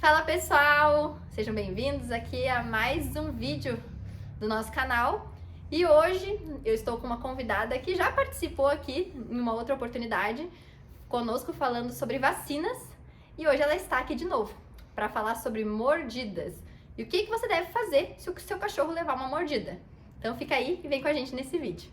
Fala pessoal, sejam bem-vindos aqui a mais um vídeo do nosso canal. E hoje eu estou com uma convidada que já participou aqui em uma outra oportunidade conosco falando sobre vacinas, e hoje ela está aqui de novo para falar sobre mordidas e o que você deve fazer se o seu cachorro levar uma mordida. Então fica aí e vem com a gente nesse vídeo.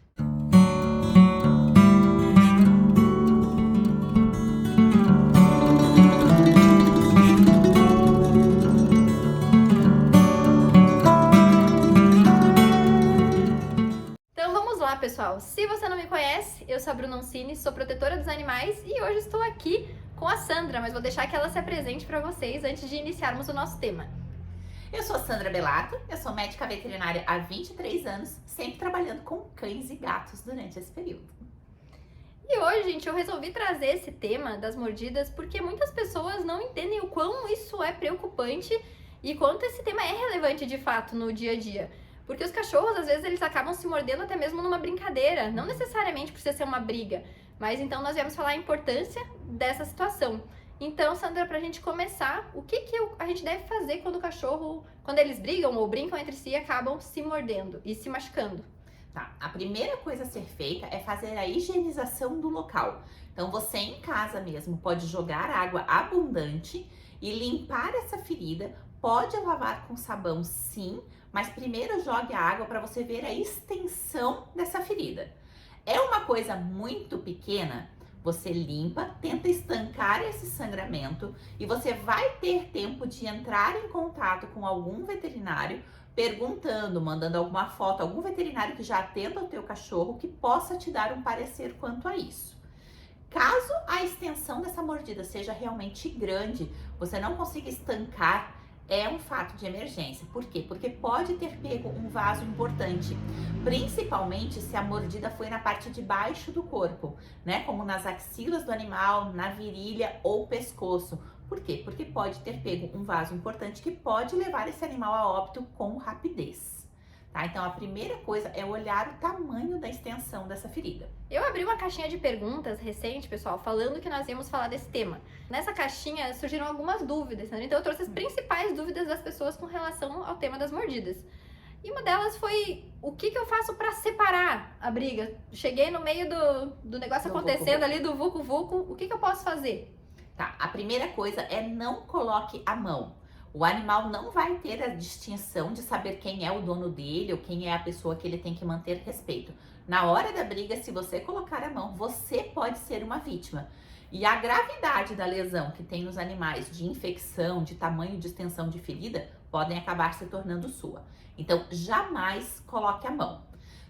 Pessoal, se você não me conhece, eu sou a Bruna Oncini, sou protetora dos animais e hoje estou aqui com a Sandra, mas vou deixar que ela se apresente para vocês antes de iniciarmos o nosso tema. Eu sou a Sandra Belato, eu sou médica veterinária há 23 anos, sempre trabalhando com cães e gatos durante esse período. E hoje, gente, eu resolvi trazer esse tema das mordidas porque muitas pessoas não entendem o quão isso é preocupante e quanto esse tema é relevante de fato no dia a dia. Porque os cachorros, às vezes, eles acabam se mordendo até mesmo numa brincadeira, não necessariamente precisa ser uma briga, mas então nós viemos falar a importância dessa situação. Então, Sandra, pra gente começar, o que a gente deve fazer quando o cachorro, quando eles brigam ou brincam entre si, acabam se mordendo e se machucando? Tá, a primeira coisa a ser feita é fazer a higienização do local. Então, você em casa mesmo pode jogar água abundante e limpar essa ferida. Pode lavar com sabão, sim, mas primeiro jogue a água para você ver a extensão dessa ferida. É uma coisa muito pequena, você limpa, tenta estancar esse sangramento e você vai ter tempo de entrar em contato com algum veterinário, perguntando, mandando alguma foto, algum veterinário que já atenda o teu cachorro que possa te dar um parecer quanto a isso. Caso a extensão dessa mordida seja realmente grande, você não consiga estancar, é um fato de emergência. Por quê? Porque pode ter pego um vaso importante, principalmente se a mordida foi na parte de baixo do corpo, né? Como nas axilas do animal, na virilha ou pescoço. Por quê? Porque pode ter pego um vaso importante que pode levar esse animal a óbito com rapidez. Tá? Então, a primeira coisa é olhar o tamanho da extensão dessa ferida. Eu abri uma caixinha de perguntas recente, pessoal, falando que nós íamos falar desse tema. Nessa caixinha surgiram algumas dúvidas, né? Então eu trouxe as principais dúvidas das pessoas com relação ao tema das mordidas. E uma delas foi, o que eu faço para separar a briga? Cheguei no meio do negócio acontecendo ali, do vucu-vucu, o que eu posso fazer? Tá, a primeira coisa é não coloque a mão. O animal não vai ter a distinção de saber quem é o dono dele ou quem é a pessoa que ele tem que manter respeito. Na hora da briga, se você colocar a mão, você pode ser uma vítima. E a gravidade da lesão que tem nos animais, de infecção, de tamanho de extensão de ferida, podem acabar se tornando sua. Então, jamais coloque a mão.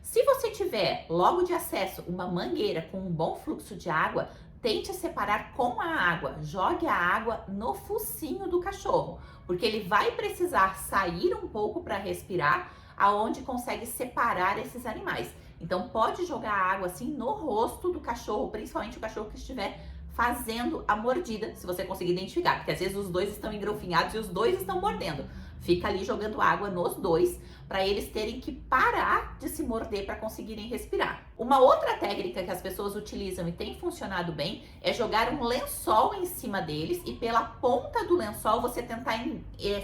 Se você tiver, logo de acesso, uma mangueira com um bom fluxo de água, tente separar com a água. Jogue a água no focinho do cachorro, porque ele vai precisar sair um pouco para respirar, aonde consegue separar esses animais. Então, pode jogar água assim no rosto do cachorro, principalmente o cachorro que estiver fazendo a mordida, se você conseguir identificar, porque às vezes os dois estão engrofinhados e os dois estão mordendo. Fica ali jogando água nos dois, para eles terem que parar de se morder para conseguirem respirar. Uma outra técnica que as pessoas utilizam e tem funcionado bem é jogar um lençol em cima deles e pela ponta do lençol você tentar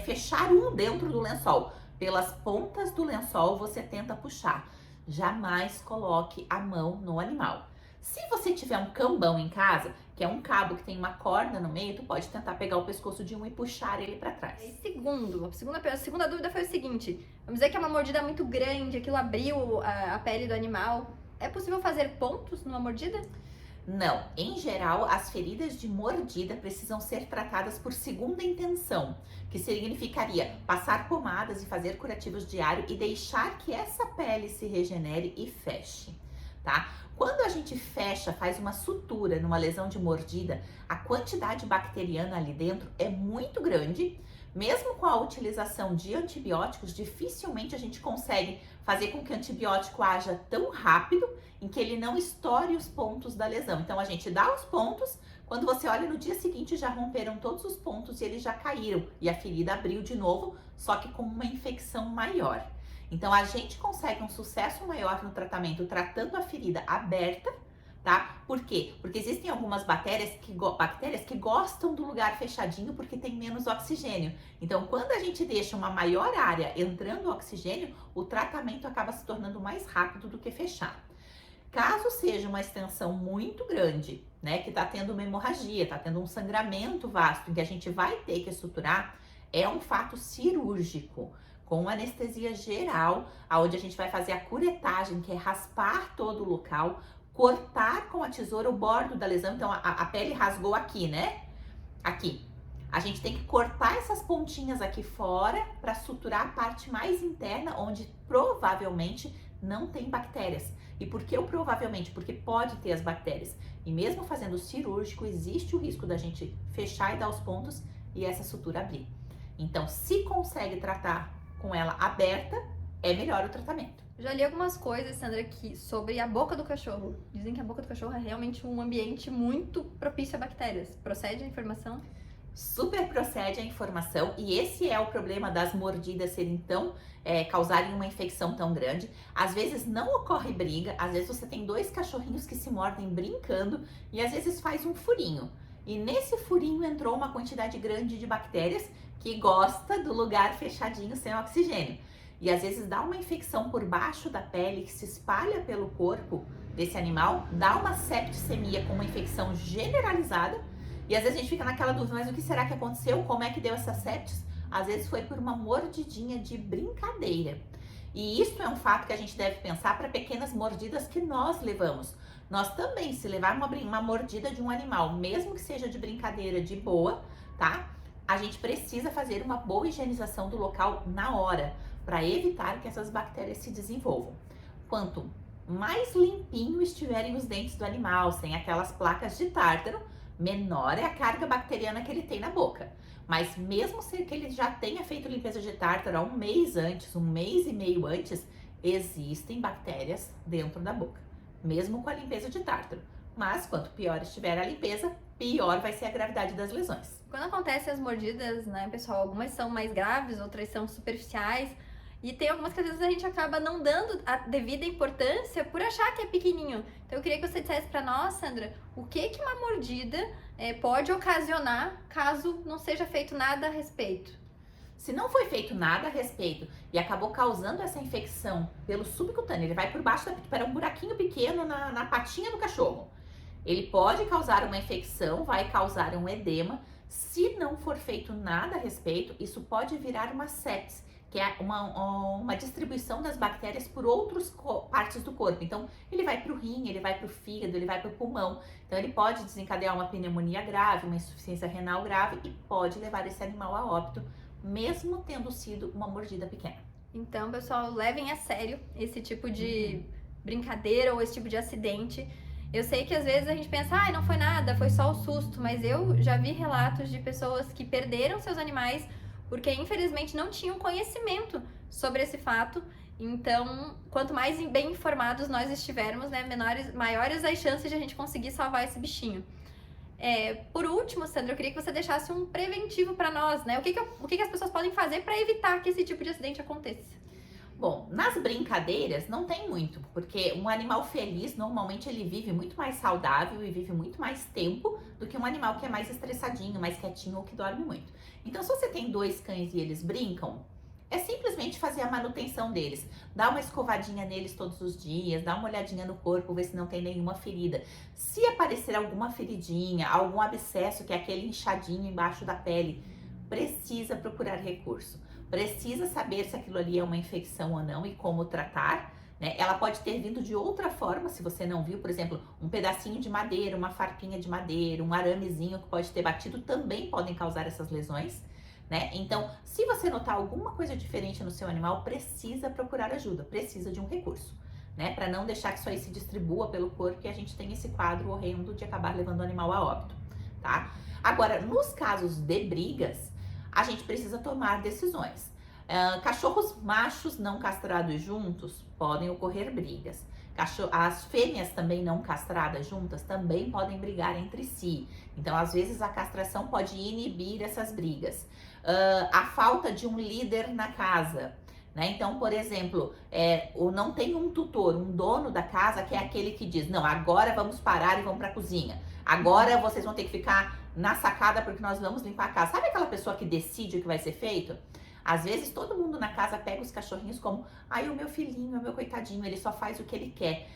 fechar um dentro do lençol. Pelas pontas do lençol você tenta puxar. Jamais coloque a mão no animal. Se você tiver um cambão em casa, que é um cabo que tem uma corda no meio, tu pode tentar pegar o pescoço de um e puxar ele para trás. E a segunda dúvida foi o seguinte, vamos dizer que é uma mordida muito grande, aquilo abriu a pele do animal, é possível fazer pontos numa mordida? Não, em geral, as feridas de mordida precisam ser tratadas por segunda intenção, que significaria passar pomadas e fazer curativos diário e deixar que essa pele se regenere e feche, tá? Quando a gente fecha, faz uma sutura numa lesão de mordida, a quantidade bacteriana ali dentro é muito grande. Mesmo com a utilização de antibióticos, dificilmente a gente consegue fazer com que o antibiótico haja tão rápido em que ele não estoure os pontos da lesão. Então a gente dá os pontos, quando você olha no dia seguinte já romperam todos os pontos e eles já caíram e a ferida abriu de novo, só que com uma infecção maior. Então a gente consegue um sucesso maior no tratamento tratando a ferida aberta tá? Por quê? Porque existem algumas bactérias que gostam do lugar fechadinho porque tem menos oxigênio. Então, quando a gente deixa uma maior área entrando oxigênio, o tratamento acaba se tornando mais rápido do que fechar. Caso seja uma extensão muito grande, né, que tá tendo uma hemorragia, tá tendo um sangramento vasto, em que a gente vai ter que suturar, é um fato cirúrgico, com anestesia geral, aonde a gente vai fazer a curetagem, que é raspar todo o local, cortar com a tesoura o bordo da lesão. Então, a pele rasgou aqui, né? Aqui. A gente tem que cortar essas pontinhas aqui fora para suturar a parte mais interna, onde provavelmente não tem bactérias. E por que o provavelmente? Porque pode ter as bactérias. E mesmo fazendo cirúrgico, existe o risco da gente fechar e dar os pontos e essa sutura abrir. Então, se consegue tratar com ela aberta, é melhor o tratamento. Já li algumas coisas, Sandra, sobre a boca do cachorro. Dizem que a boca do cachorro é realmente um ambiente muito propício a bactérias. Procede a informação? Super procede a informação, e esse é o problema das mordidas serem causarem uma infecção tão grande. Às vezes não ocorre briga, às vezes você tem dois cachorrinhos que se mordem brincando e às vezes faz um furinho. E nesse furinho entrou uma quantidade grande de bactérias que gosta do lugar fechadinho sem oxigênio. E às vezes dá uma infecção por baixo da pele que se espalha pelo corpo desse animal, dá uma septicemia com uma infecção generalizada. E às vezes a gente fica naquela dúvida, mas o que será que aconteceu? Como é que deu essa sepsis? Às vezes foi por uma mordidinha de brincadeira. E isso é um fato que a gente deve pensar para pequenas mordidas que nós levamos. Nós também, se levar uma mordida de um animal, mesmo que seja de brincadeira, de boa, tá? A gente precisa fazer uma boa higienização do local na hora, para evitar que essas bactérias se desenvolvam. Quanto mais limpinho estiverem os dentes do animal, sem aquelas placas de tártaro, menor é a carga bacteriana que ele tem na boca. Mas mesmo se que ele já tenha feito limpeza de tártaro há um mês antes, um mês e meio antes, existem bactérias dentro da boca, mesmo com a limpeza de tártaro. Mas quanto pior estiver a limpeza, pior vai ser a gravidade das lesões. Quando acontecem as mordidas, né, pessoal, algumas são mais graves, outras são superficiais. E tem algumas que às vezes a gente acaba não dando a devida importância por achar que é pequenininho. Então eu queria que você dissesse pra nós, Sandra, o que uma mordida pode ocasionar caso não seja feito nada a respeito. Se não foi feito nada a respeito e acabou causando essa infecção pelo subcutâneo, ele vai por baixo para um buraquinho pequeno na patinha do cachorro. Ele pode causar uma infecção, vai causar um edema. Se não for feito nada a respeito, isso pode virar uma sepse, que é uma distribuição das bactérias por outras partes do corpo. Então, ele vai para o rim, ele vai para o fígado, ele vai para o pulmão. Então, ele pode desencadear uma pneumonia grave, uma insuficiência renal grave e pode levar esse animal a óbito, mesmo tendo sido uma mordida pequena. Então, pessoal, levem a sério esse tipo de brincadeira ou esse tipo de acidente. Eu sei que às vezes a gente pensa, não foi nada, foi só o susto, mas eu já vi relatos de pessoas que perderam seus animais porque infelizmente não tinham conhecimento sobre esse fato. Então, quanto mais bem informados nós estivermos, né, maiores as chances de a gente conseguir salvar esse bichinho. Por último, Sandra, eu queria que você deixasse um preventivo para nós, né? O que as pessoas podem fazer para evitar que esse tipo de acidente aconteça? Bom, nas brincadeiras não tem muito, porque um animal feliz, normalmente ele vive muito mais saudável e vive muito mais tempo do que um animal que é mais estressadinho, mais quietinho ou que dorme muito. Então, se você tem dois cães e eles brincam, é simplesmente fazer a manutenção deles. Dá uma escovadinha neles todos os dias, dá uma olhadinha no corpo, ver se não tem nenhuma ferida. Se aparecer alguma feridinha, algum abscesso, que é aquele inchadinho embaixo da pele, precisa procurar recurso. Precisa saber se aquilo ali é uma infecção ou não e como tratar, né? Ela pode ter vindo de outra forma, se você não viu, por exemplo, um pedacinho de madeira, uma farpinha de madeira, um aramezinho que pode ter batido, também podem causar essas lesões, né? Então, se você notar alguma coisa diferente no seu animal, precisa procurar ajuda, precisa de um recurso, né? Para não deixar que isso aí se distribua pelo corpo e a gente tem esse quadro horrendo de acabar levando o animal a óbito, tá? Agora, nos casos de brigas, a gente precisa tomar decisões. Cachorros machos não castrados juntos podem ocorrer brigas. As fêmeas também não castradas juntas também podem brigar entre si. Então, às vezes, a castração pode inibir essas brigas. A falta de um líder na casa, né? Então, por exemplo, não tem um tutor, um dono da casa que é aquele que diz, não, agora vamos parar e vamos para a cozinha. Agora vocês vão ter que ficar na sacada porque nós vamos limpar a casa. Sabe aquela pessoa que decide o que vai ser feito? Às vezes todo mundo na casa pega os cachorrinhos como, ai, o meu filhinho, o meu coitadinho, ele só faz o que ele quer.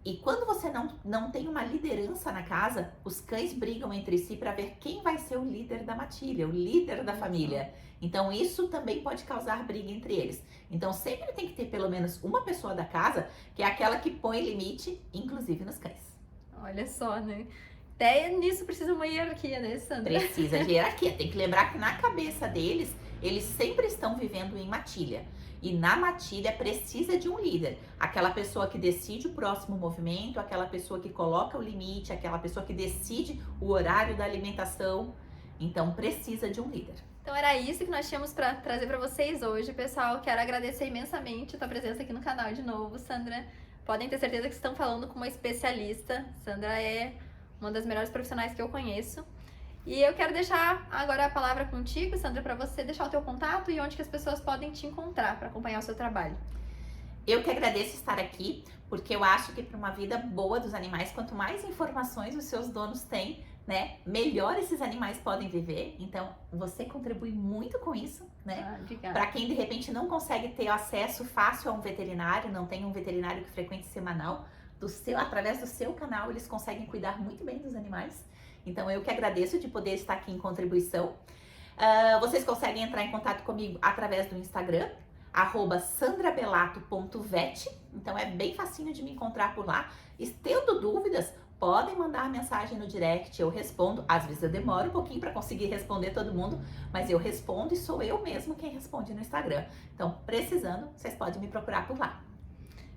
E quando você não tem uma liderança na casa, os cães brigam entre si para ver quem vai ser o líder da matilha, o líder da família. Então isso também pode causar briga entre eles. Então sempre tem que ter pelo menos uma pessoa da casa que é aquela que põe limite, inclusive nos cães. Olha só, né? Até nisso precisa uma hierarquia, né, Sandra? Precisa de hierarquia. Tem que lembrar que na cabeça deles, eles sempre estão vivendo em matilha. E na matilha precisa de um líder. Aquela pessoa que decide o próximo movimento, aquela pessoa que coloca o limite, aquela pessoa que decide o horário da alimentação. Então precisa de um líder. Então era isso que nós tínhamos para trazer para vocês hoje, pessoal. Quero agradecer imensamente a tua presença aqui no canal de novo, Sandra. Podem ter certeza que estão falando com uma especialista. Sandra é uma das melhores profissionais que eu conheço. E eu quero deixar agora a palavra contigo, Sandra, para você deixar o teu contato e onde que as pessoas podem te encontrar para acompanhar o seu trabalho. Eu que agradeço estar aqui, porque eu acho que para uma vida boa dos animais, quanto mais informações os seus donos têm, né, melhor esses animais podem viver. Então, você contribui muito com isso, né? Para quem de repente não consegue ter acesso fácil a um veterinário, não tem um veterinário que frequente semanal, através do seu canal, eles conseguem cuidar muito bem dos animais. Então, eu que agradeço de poder estar aqui em contribuição. Vocês conseguem entrar em contato comigo através do Instagram, @sandrabelato.vet. Então, é bem facinho de me encontrar por lá. E tendo dúvidas, podem mandar mensagem no direct, eu respondo. Às vezes eu demoro um pouquinho para conseguir responder todo mundo, mas eu respondo e sou eu mesmo quem responde no Instagram. Então, precisando, vocês podem me procurar por lá.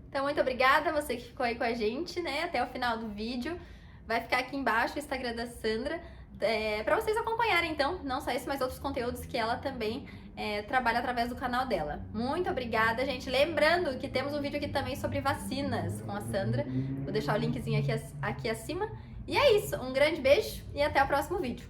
Então, muito obrigada a você que ficou aí com a gente, né, até o final do vídeo. Vai ficar aqui embaixo o Instagram da Sandra, para vocês acompanharem, então, não só esse, mas outros conteúdos que ela também trabalha através do canal dela. Muito obrigada, gente. Lembrando que temos um vídeo aqui também sobre vacinas com a Sandra. Vou deixar o linkzinho aqui acima. E é isso, um grande beijo e até o próximo vídeo.